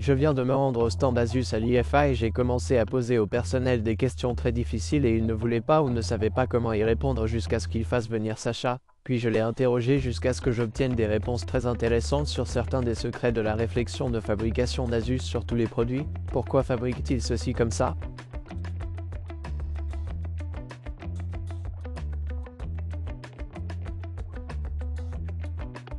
Je viens de me rendre au stand Asus à l'IFA et j'ai commencé à poser au personnel des questions très difficiles et il ne voulait pas ou ne savait pas comment y répondre jusqu'à ce qu'il fasse venir Sacha, puis je l'ai interrogé jusqu'à ce que j'obtienne des réponses très intéressantes sur certains des secrets de la réflexion de fabrication d'Asus sur tous les produits. Pourquoi fabrique-t-il ceci comme ça?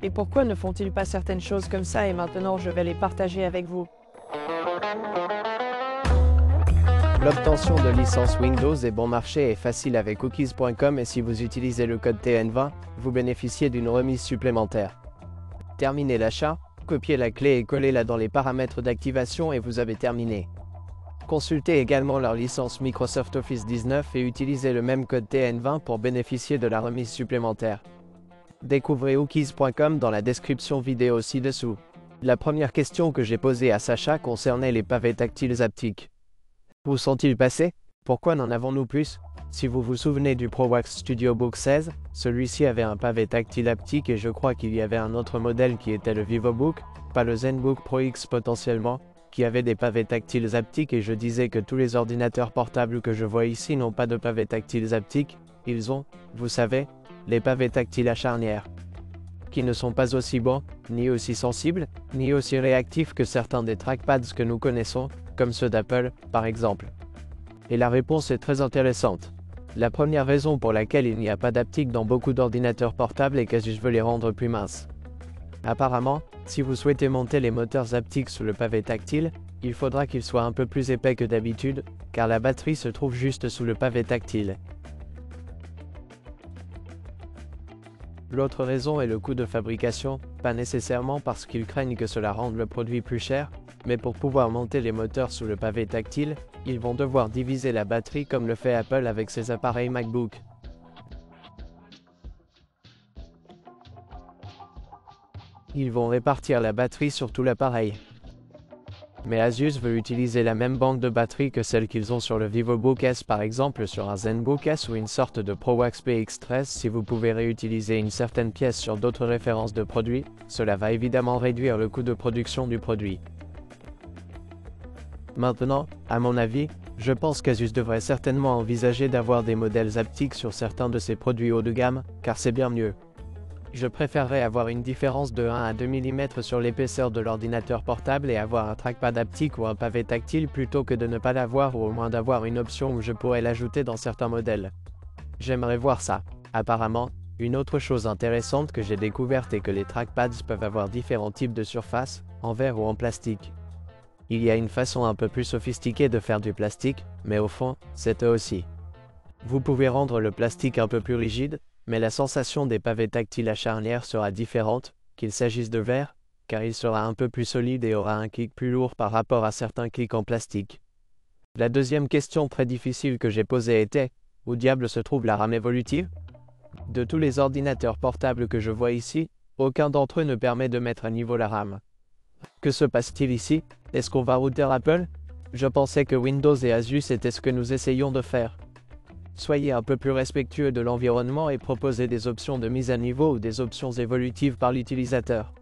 Et pourquoi ne font-ils pas certaines choses comme ça et maintenant je vais les partager avec vous? L'obtention de licence Windows est bon marché et facile avec cookies.com et si vous utilisez le code TN20, vous bénéficiez d'une remise supplémentaire. Terminez l'achat, copiez la clé et collez-la dans les paramètres d'activation et vous avez terminé. Consultez également leur licence Microsoft Office 19 et utilisez le même code TN20 pour bénéficier de la remise supplémentaire. Découvrez cookies.com dans la description vidéo ci-dessous. La première question que j'ai posée à Sacha concernait les pavés tactiles haptiques. Où sont-ils passés? Pourquoi n'en avons-nous plus? Si vous vous souvenez du ProWax StudioBook 16, celui-ci avait un pavé tactile haptique et je crois qu'il y avait un autre modèle qui était le VivoBook, pas le ZenBook Pro X potentiellement, qui avait des pavés tactiles haptiques et je disais que tous les ordinateurs portables que je vois ici n'ont pas de pavés tactiles haptiques, ils ont, vous savez, les pavés tactiles à charnière, qui ne sont pas aussi bons, ni aussi sensibles, ni aussi réactifs que certains des trackpads que nous connaissons, comme ceux d'Apple, par exemple. Et la réponse est très intéressante. La première raison pour laquelle il n'y a pas d'haptique dans beaucoup d'ordinateurs portables est qu'Asus veut les rendre plus minces. Apparemment, si vous souhaitez monter les moteurs haptiques sous le pavé tactile, il faudra qu'ils soient un peu plus épais que d'habitude, car la batterie se trouve juste sous le pavé tactile. L'autre raison est le coût de fabrication, pas nécessairement parce qu'ils craignent que cela rende le produit plus cher, mais pour pouvoir monter les moteurs sous le pavé tactile, ils vont devoir diviser la batterie comme le fait Apple avec ses appareils MacBook. Ils vont répartir la batterie sur tout l'appareil. Mais Asus veut utiliser la même banque de batterie que celle qu'ils ont sur le VivoBook S par exemple sur un ZenBook S ou une sorte de ProWax PX13. Si vous pouvez réutiliser une certaine pièce sur d'autres références de produits, cela va évidemment réduire le coût de production du produit. Maintenant, à mon avis, je pense qu'Asus devrait certainement envisager d'avoir des modèles haptiques sur certains de ses produits haut de gamme, car c'est bien mieux. Je préférerais avoir une différence de 1 à 2 mm sur l'épaisseur de l'ordinateur portable et avoir un trackpad haptique ou un pavé tactile plutôt que de ne pas l'avoir ou au moins d'avoir une option où je pourrais l'ajouter dans certains modèles. J'aimerais voir ça. Apparemment, une autre chose intéressante que j'ai découverte est que les trackpads peuvent avoir différents types de surfaces, en verre ou en plastique. Il y a une façon un peu plus sophistiquée de faire du plastique, mais au fond, c'est eux aussi. Vous pouvez rendre le plastique un peu plus rigide, mais la sensation des pavés tactiles à charnière sera différente, qu'il s'agisse de verre, car il sera un peu plus solide et aura un clic plus lourd par rapport à certains clics en plastique. La deuxième question très difficile que j'ai posée était, où diable se trouve la RAM évolutive? De tous les ordinateurs portables que je vois ici, aucun d'entre eux ne permet de mettre à niveau la RAM. Que se passe-t-il ici? Est-ce qu'on va router Apple? Je pensais que Windows et Asus étaient ce que nous essayons de faire. Soyez un peu plus respectueux de l'environnement et proposez des options de mise à niveau ou des options évolutives par l'utilisateur.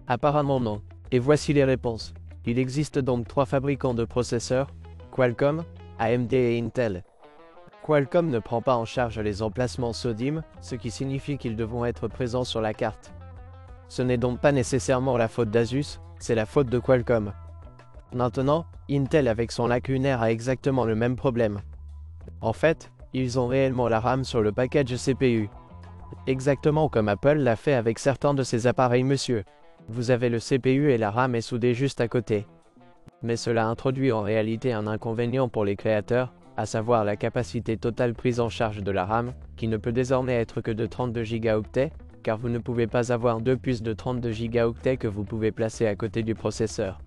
Apparemment non. Et voici les réponses. Il existe donc 3 fabricants de processeurs, Qualcomm, AMD et Intel. Qualcomm ne prend pas en charge les emplacements SODIMM, ce qui signifie qu'ils devront être présents sur la carte. Ce n'est donc pas nécessairement la faute d'Asus, c'est la faute de Qualcomm. Maintenant, Intel avec son lacunaire a exactement le même problème. En fait, ils ont réellement la RAM sur le package CPU. Exactement comme Apple l'a fait avec certains de ses appareils monsieur. Vous avez le CPU et la RAM est soudée juste à côté. Mais cela introduit en réalité un inconvénient pour les créateurs, à savoir la capacité totale prise en charge de la RAM, qui ne peut désormais être que de 32 Go, car vous ne pouvez pas avoir 2 puces de 32 Go que vous pouvez placer à côté du processeur.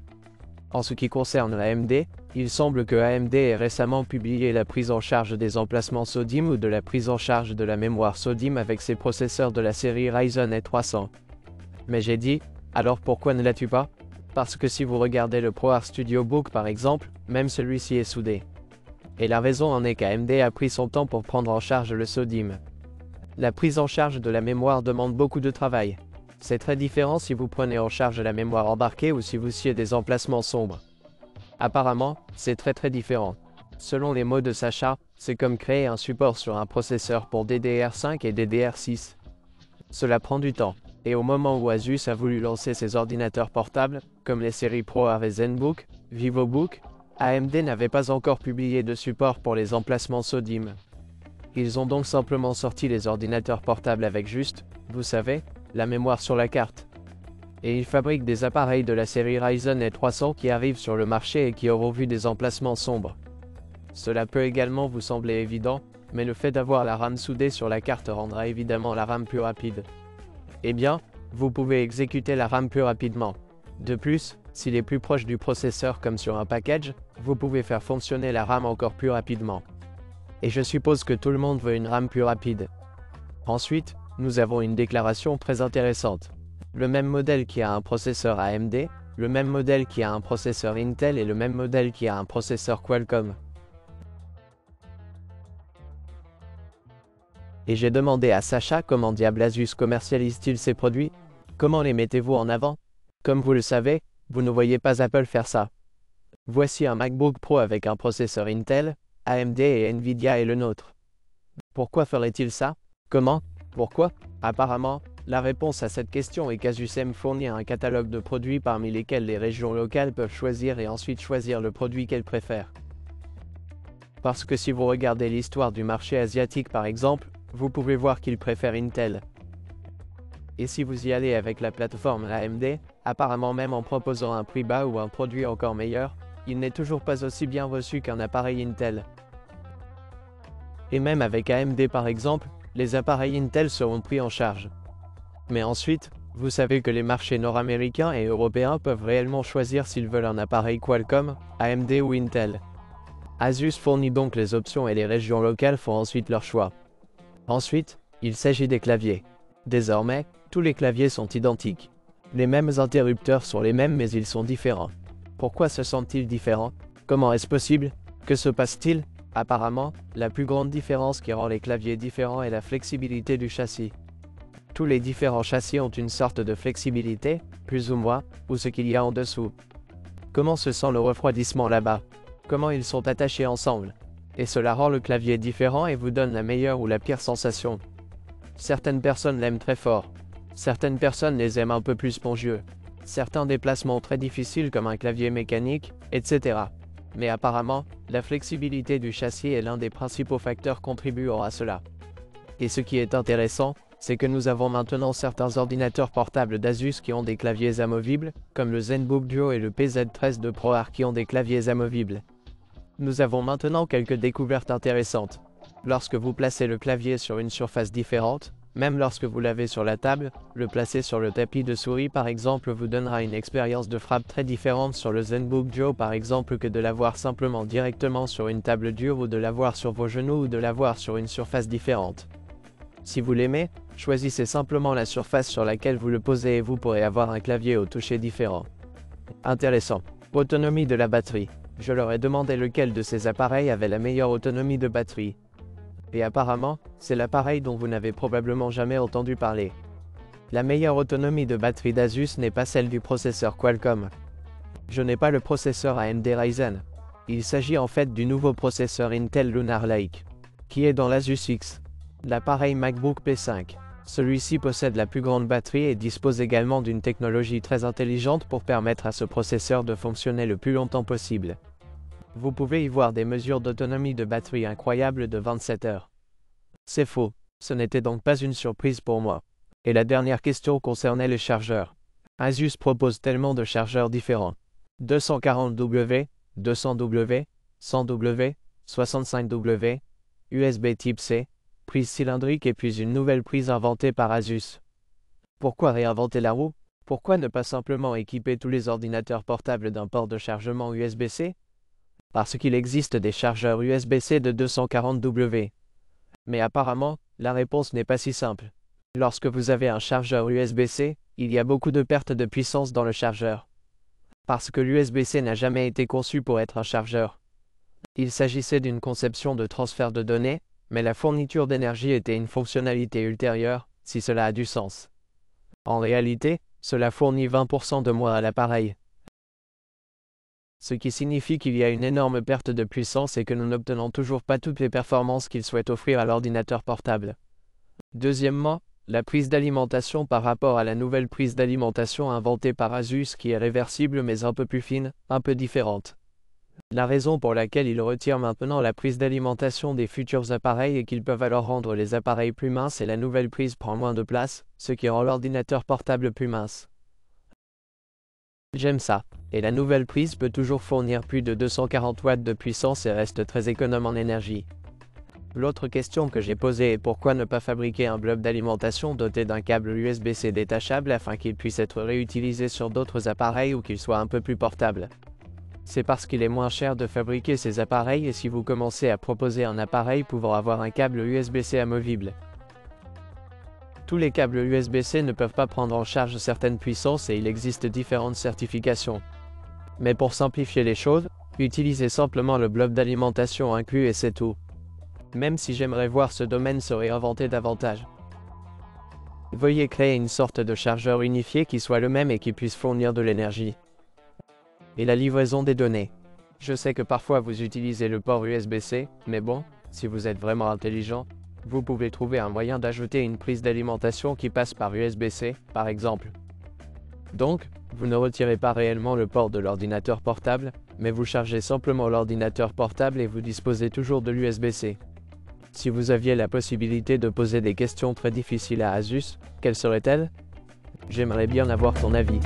En ce qui concerne AMD, il semble que AMD ait récemment publié la prise en charge des emplacements SODIMM ou de la prise en charge de la mémoire SODIMM avec ses processeurs de la série Ryzen E300. Mais j'ai dit, alors pourquoi ne l'as-tu pas? Parce que si vous regardez le ProArt StudioBook par exemple, même celui-ci est soudé. Et la raison en est qu'AMD a pris son temps pour prendre en charge le SODIMM. La prise en charge de la mémoire demande beaucoup de travail. C'est très différent si vous prenez en charge la mémoire embarquée ou si vous sciez des emplacements sombres. Apparemment, c'est très différent. Selon les mots de Sacha, c'est comme créer un support sur un processeur pour DDR5 et DDR6. Cela prend du temps, et au moment où Asus a voulu lancer ses ordinateurs portables, comme les séries ProArt et ZenBook, VivoBook, AMD n'avait pas encore publié de support pour les emplacements SODIMM. Ils ont donc simplement sorti les ordinateurs portables avec juste, vous savez, la mémoire sur la carte. Et ils fabriquent des appareils de la série Ryzen E300 qui arrivent sur le marché et qui auront vu des emplacements sombres. Cela peut également vous sembler évident, mais le fait d'avoir la RAM soudée sur la carte rendra évidemment la RAM plus rapide. Eh bien, vous pouvez exécuter la RAM plus rapidement. De plus, s'il est plus proche du processeur comme sur un package, vous pouvez faire fonctionner la RAM encore plus rapidement. Et je suppose que tout le monde veut une RAM plus rapide. Ensuite, nous avons une déclaration très intéressante. Le même modèle qui a un processeur AMD, le même modèle qui a un processeur Intel et le même modèle qui a un processeur Qualcomm. Et j'ai demandé à Sacha comment diable Asus commercialise-t-il ses produits? Comment les mettez-vous en avant? Comme vous le savez, vous ne voyez pas Apple faire ça. Voici un MacBook Pro avec un processeur Intel, AMD et Nvidia est le nôtre. Pourquoi ferait-il ça? Comment? Pourquoi? Apparemment, la réponse à cette question est qu'Asus aime fournir un catalogue de produits parmi lesquels les régions locales peuvent choisir et ensuite choisir le produit qu'elles préfèrent. Parce que si vous regardez l'histoire du marché asiatique par exemple, vous pouvez voir qu'ils préfèrent Intel. Et si vous y allez avec la plateforme AMD, apparemment même en proposant un prix bas ou un produit encore meilleur, il n'est toujours pas aussi bien reçu qu'un appareil Intel. Et même avec AMD par exemple, les appareils Intel seront pris en charge. Mais ensuite, vous savez que les marchés nord-américains et européens peuvent réellement choisir s'ils veulent un appareil Qualcomm, AMD ou Intel. Asus fournit donc les options et les régions locales font ensuite leur choix. Ensuite, il s'agit des claviers. Désormais, tous les claviers sont identiques. Les mêmes interrupteurs sont les mêmes mais ils sont différents. Pourquoi se sentent-ils différents? Comment est-ce possible? Que se passe-t-il? Apparemment, la plus grande différence qui rend les claviers différents est la flexibilité du châssis. Tous les différents châssis ont une sorte de flexibilité, plus ou moins, ou ce qu'il y a en dessous. Comment se sent le refroidissement là-bas? Comment ils sont attachés ensemble? Et cela rend le clavier différent et vous donne la meilleure ou la pire sensation. Certaines personnes l'aiment très fort. Certaines personnes les aiment un peu plus spongieux. Certains déplacements très difficiles comme un clavier mécanique, etc. Mais apparemment, la flexibilité du châssis est l'un des principaux facteurs contribuant à cela. Et ce qui est intéressant, c'est que nous avons maintenant certains ordinateurs portables d'Asus qui ont des claviers amovibles, comme le ZenBook Duo et le PZ13 de ProArt qui ont des claviers amovibles. Nous avons maintenant quelques découvertes intéressantes. Lorsque vous placez le clavier sur une surface différente, même lorsque vous l'avez sur la table, le placer sur le tapis de souris par exemple vous donnera une expérience de frappe très différente sur le ZenBook Duo par exemple que de l'avoir simplement directement sur une table dure ou de l'avoir sur vos genoux ou de l'avoir sur une surface différente. Si vous l'aimez, choisissez simplement la surface sur laquelle vous le posez et vous pourrez avoir un clavier au toucher différent. Intéressant. Autonomie de la batterie. Je leur ai demandé lequel de ces appareils avait la meilleure autonomie de batterie. Et apparemment, c'est l'appareil dont vous n'avez probablement jamais entendu parler. La meilleure autonomie de batterie d'Asus n'est pas celle du processeur Qualcomm. Je n'ai pas le processeur AMD Ryzen. Il s'agit en fait du nouveau processeur Intel Lunar Lake, qui est dans l'Asus X, l'appareil MacBook P5. Celui-ci possède la plus grande batterie et dispose également d'une technologie très intelligente pour permettre à ce processeur de fonctionner le plus longtemps possible. Vous pouvez y voir des mesures d'autonomie de batterie incroyables de 27 heures. C'est faux, ce n'était donc pas une surprise pour moi. Et la dernière question concernait les chargeurs. Asus propose tellement de chargeurs différents. 240W, 200W, 100W, 65W, USB Type C, prise cylindrique et puis une nouvelle prise inventée par Asus. Pourquoi réinventer la roue? Pourquoi ne pas simplement équiper tous les ordinateurs portables d'un port de chargement USB-C? Parce qu'il existe des chargeurs USB-C de 240W. Mais apparemment, la réponse n'est pas si simple. Lorsque vous avez un chargeur USB-C, il y a beaucoup de pertes de puissance dans le chargeur. Parce que l'USB-C n'a jamais été conçu pour être un chargeur. Il s'agissait d'une conception de transfert de données, mais la fourniture d'énergie était une fonctionnalité ultérieure, si cela a du sens. En réalité, cela fournit 20% de moins à l'appareil. Ce qui signifie qu'il y a une énorme perte de puissance et que nous n'obtenons toujours pas toutes les performances qu'il souhaite offrir à l'ordinateur portable. Deuxièmement, la prise d'alimentation par rapport à la nouvelle prise d'alimentation inventée par Asus qui est réversible mais un peu plus fine, un peu différente. La raison pour laquelle ils retirent maintenant la prise d'alimentation des futurs appareils est qu'ils peuvent alors rendre les appareils plus minces et la nouvelle prise prend moins de place, ce qui rend l'ordinateur portable plus mince. J'aime ça, et la nouvelle prise peut toujours fournir plus de 240 watts de puissance et reste très économe en énergie. L'autre question que j'ai posée est pourquoi ne pas fabriquer un bloc d'alimentation doté d'un câble USB-C détachable afin qu'il puisse être réutilisé sur d'autres appareils ou qu'il soit un peu plus portable. C'est parce qu'il est moins cher de fabriquer ces appareils et si vous commencez à proposer un appareil pouvant avoir un câble USB-C amovible. Tous les câbles USB-C ne peuvent pas prendre en charge certaines puissances et il existe différentes certifications. Mais pour simplifier les choses, utilisez simplement le bloc d'alimentation inclus et c'est tout. Même si j'aimerais voir ce domaine se réinventer davantage. Veuillez créer une sorte de chargeur unifié qui soit le même et qui puisse fournir de l'énergie. Et la livraison des données. Je sais que parfois vous utilisez le port USB-C, mais bon, si vous êtes vraiment intelligent, vous pouvez trouver un moyen d'ajouter une prise d'alimentation qui passe par USB-C, par exemple. Donc, vous ne retirez pas réellement le port de l'ordinateur portable, mais vous chargez simplement l'ordinateur portable et vous disposez toujours de l'USB-C. Si vous aviez la possibilité de poser des questions très difficiles à Asus, quelles seraient-elles? J'aimerais bien avoir ton avis.